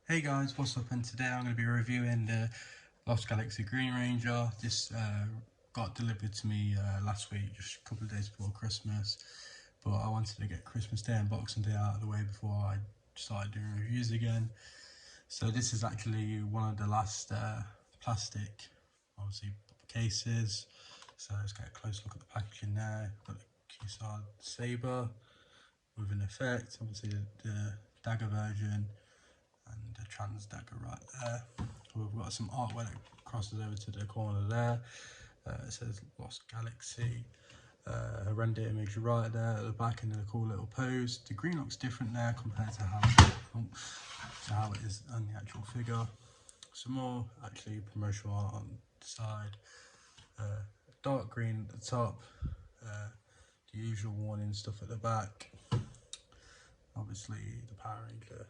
Hey guys, what's up? And today I'm going to be reviewing the Lost Galaxy Green Ranger. This got delivered to me last week, just a couple of days before Christmas. But I wanted to get Christmas Day and Boxing Day out of the way before I started doing reviews again. So this is actually one of the last plastic, obviously, cases. So let's get a close look at the packaging there. Got the Q-Star Saber with an effect, obviously the dagger version and a trans dagger right there. We've got some artwork that crosses over to the corner there. It says Lost Galaxy. A render image right there at the back, and then a cool little pose. The green looks different there compared to how it is on the actual figure. Some more actually promotional art on the side. Dark green at the top. The usual warning stuff at the back. Obviously the Power Ranger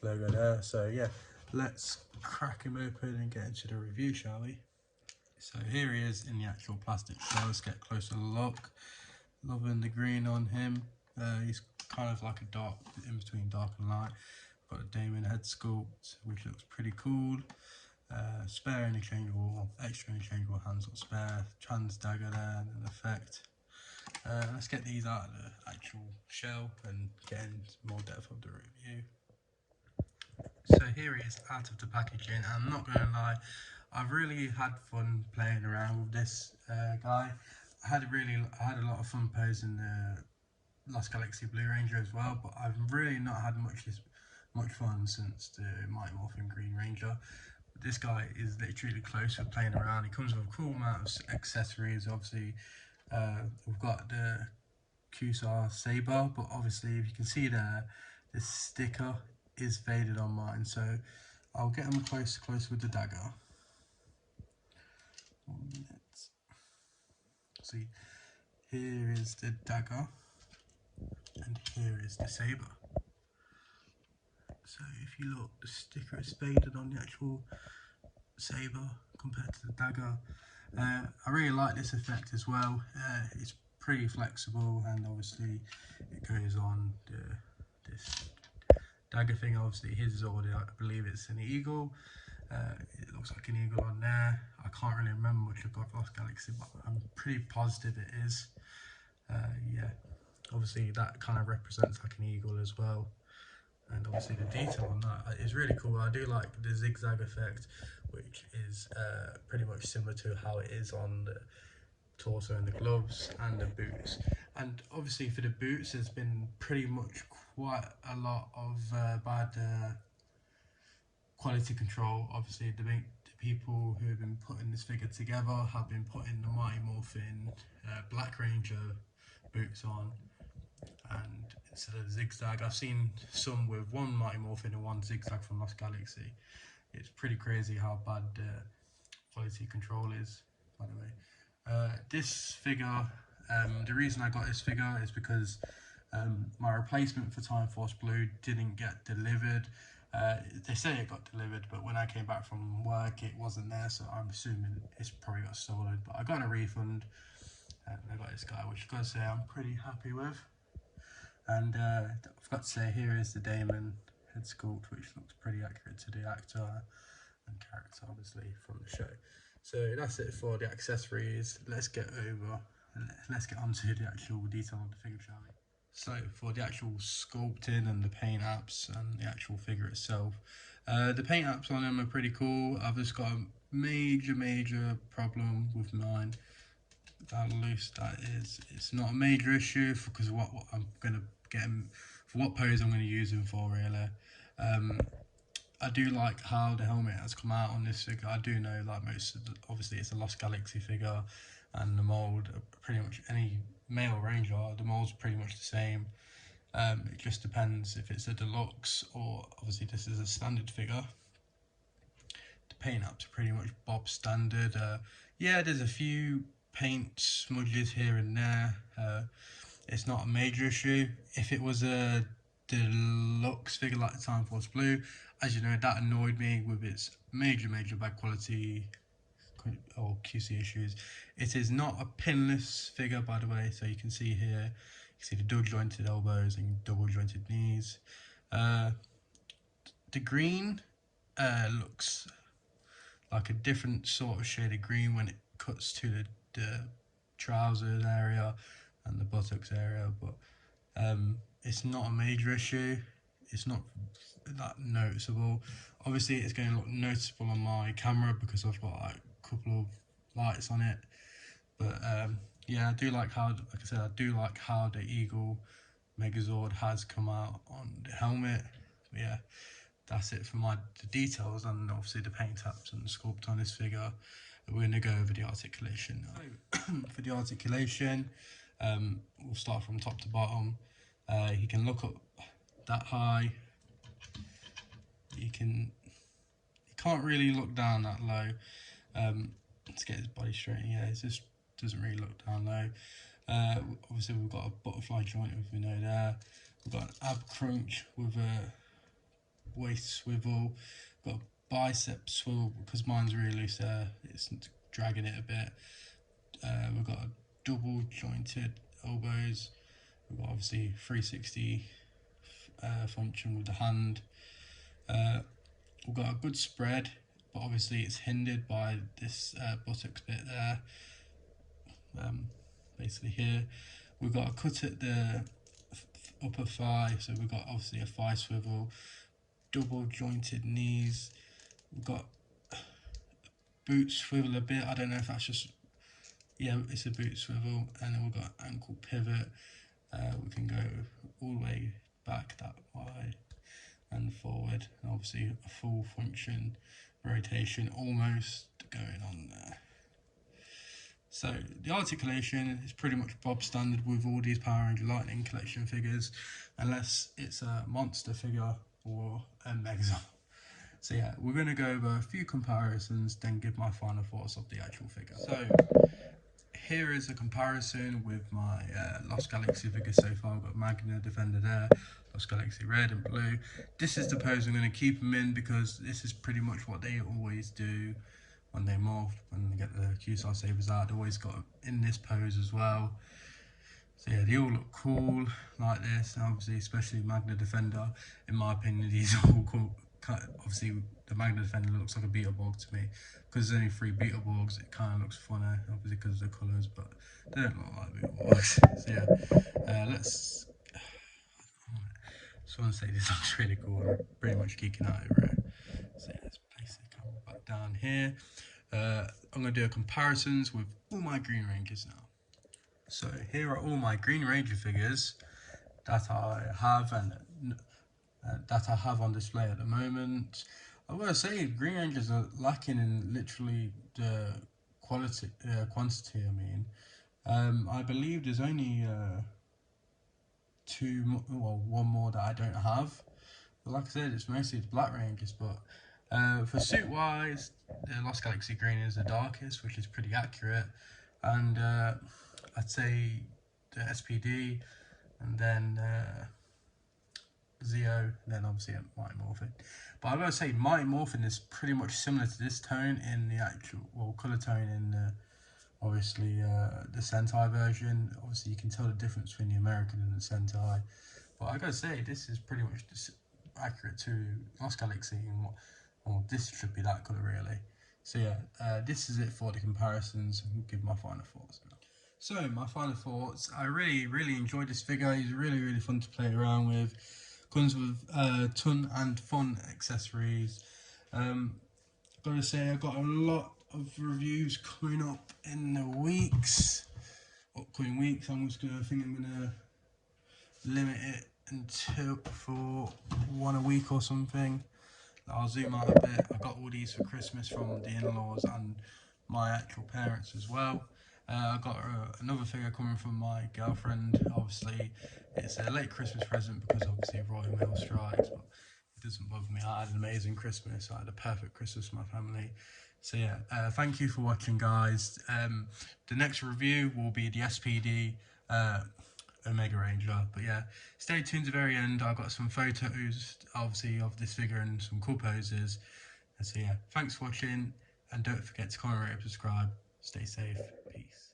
logo there. So yeah, let's crack him open and get into the review, shall we? So here he is in the actual plastic shell. Let's get a closer look. Loving the green on him. He's kind of like a dark, in between dark and light. Got a Damon head sculpt, which looks pretty cool. Spare interchangeable, extra interchangeable hands or spare. Trans dagger there and an effect. Let's get these out of the actual shell and get into more depth of the review. So here he is out of the packaging. I'm not going to lie, I've really had fun playing around with this guy. I had a lot of fun posing the Lost Galaxy Blue Ranger as well, but I've really not had much fun since the Mighty Morphin Green Ranger. This guy is literally close for playing around. He comes with a cool amount of accessories. Obviously, we've got the Q-Star Saber, but obviously if you can see there, this sticker is faded on mine, so I'll get him close with the dagger. 1 minute. See, here is the dagger, and here is the saber. So if you look, the sticker is faded on the actual saber compared to the dagger. I really like this effect as well. It's pretty flexible, and obviously it goes on this dagger thing. Obviously his is already, I believe it's an eagle. It looks like an eagle on there. I can't really remember much of Lost Galaxy, but I'm pretty positive it is. Yeah, obviously that kind of represents like an eagle as well. And obviously the detail on that is really cool. I do like the zigzag effect, which is pretty much similar to how it is on the torso and the gloves and the boots. And obviously for the boots, there's been pretty much quite a lot of bad quality control. Obviously the people who have been putting this figure together have been putting the Mighty Morphin Black Ranger boots on, and instead of zigzag, I've seen some with one Mighty Morphin and one zigzag from Lost Galaxy. It's pretty crazy how bad quality control is, by the way. This figure, the reason I got this figure is because my replacement for Time Force Blue didn't get delivered. They say it got delivered, but when I came back from work, it wasn't there, so I'm assuming it's probably got stolen. But I got a refund, and I got this guy, which I gotta say I'm pretty happy with. And I forgot to say, here is the Damon head sculpt, which looks pretty accurate to the actor and character, obviously, from the show. So that's it for the accessories. Let's get on to the actual detail of the figure, shall we? So for the actual sculpting and the paint apps and the actual figure itself, the paint apps on them are pretty cool. I've just got a major problem with mine. How loose that is. It's not a major issue because what I'm gonna get him for, what pose I'm gonna use him for, really. I do like how the helmet has come out on this figure. I do know like obviously it's a Lost Galaxy figure, and the mold, pretty much any male ranger, the mold's pretty much the same. It just depends if it's a deluxe or obviously this is a standard figure. The paint apps are pretty much Bob standard. Yeah, there's a few paint smudges here and there. It's not a major issue. If it was a deluxe figure like the Time Force Blue, as you know, that annoyed me with its major bad quality or QC issues. It is not a pinless figure, by the way, so you can see here, you can see the double jointed elbows and double jointed knees. the green looks like a different sort of shade of green when it cuts to the trousers area and the buttocks area, but it's not a major issue. It's not that noticeable. Obviously it's going to look noticeable on my camera because I've got like a couple of lights on it, but yeah, I do like how, like I said, I do like how the Eagle Megazord has come out on the helmet. But yeah, that's it for the details and obviously the paint taps and the sculpt on this figure. We're going to go over the articulation now. So, for the articulation, we'll start from top to bottom. He can look up that high. He can't really look down that low. To get his body straight. Yeah, it just doesn't really look down low. Obviously we've got a butterfly joint, as we know there. We've got an ab crunch with a waist swivel. We've got a bicep swivel because mine's really loose there. It's dragging it a bit. We've got a double jointed elbows. We've got obviously 360 function with the hand. We've got a good spread, but obviously it's hindered by this buttocks bit there. Basically here we've got a cut at the upper thigh, so we've got obviously a thigh swivel, double jointed knees. We've got boot swivel a bit. I don't know if that's just, yeah, it's a boot swivel. And then we've got ankle pivot. We can go all the way back that way and forward, and obviously a full function rotation almost going on there. So the articulation is pretty much Bob standard with all these Power Ranger Lightning collection figures, unless it's a monster figure or a Megazord. So yeah, we're going to go over a few comparisons, then give my final thoughts of the actual figure. So here is a comparison with my Lost Galaxy figure so far. I've got Magna Defender there, Lost Galaxy red and blue. This is the pose I'm going to keep them in because this is pretty much what they always do when they morph, when they get the QSR Sabers out. They always got them in this pose as well. So yeah, they all look cool like this, and obviously especially Magna Defender, in my opinion, these are all cool. Obviously the Magna Defender looks like a Beetleborg to me. Because there's only 3 Beetleborgs, it kind of looks funny, obviously because of the colours, but they don't look like Beetleborgs. So yeah, let's, just want to say this looks really cool. I'm pretty much geeking out over it. So yeah, let's place the camera back down here. I'm going to do comparisons with all my Green Rangers now. So here are all my Green Ranger figures that I have and that I have on display at the moment. I gotta say, Green Rangers are lacking in literally the quantity. I mean, I believe there's only one more that I don't have. But like I said, it's mostly the Black Rangers. But for suit wise, the Lost Galaxy Green is the darkest, which is pretty accurate. And I'd say the SPD, and then Zeo, and then obviously Mighty Morphin. But I've got to say, Mighty Morphin is pretty much similar to this tone in the actual, well, colour tone in the, obviously the Sentai version. Obviously you can tell the difference between the American and the Sentai. But I've got to say, this is pretty much accurate to Lost Galaxy, and well, this should be that colour really. So yeah, this is it for the comparisons. I'll give my final thoughts now. So my final thoughts, I really enjoyed this figure. He's really fun to play around with. Comes with a ton and fun accessories. Gotta say, I've got a lot of reviews coming up in the upcoming weeks. I'm gonna limit it until for 1 a week or something. I'll zoom out a bit. I got all these for Christmas from the in-laws and my actual parents as well. I got another figure coming from my girlfriend. Obviously, it's a late Christmas present because obviously Royal Mail strikes, but it doesn't bother me. I had an amazing Christmas. I had a perfect Christmas with my family. So yeah, thank you for watching, guys. The next review will be the SPD Omega Ranger. But yeah, stay tuned to the very end. I've got some photos, obviously, of this figure and some cool poses. And so yeah, thanks for watching, and don't forget to comment, rate, and subscribe. Stay safe. Peace.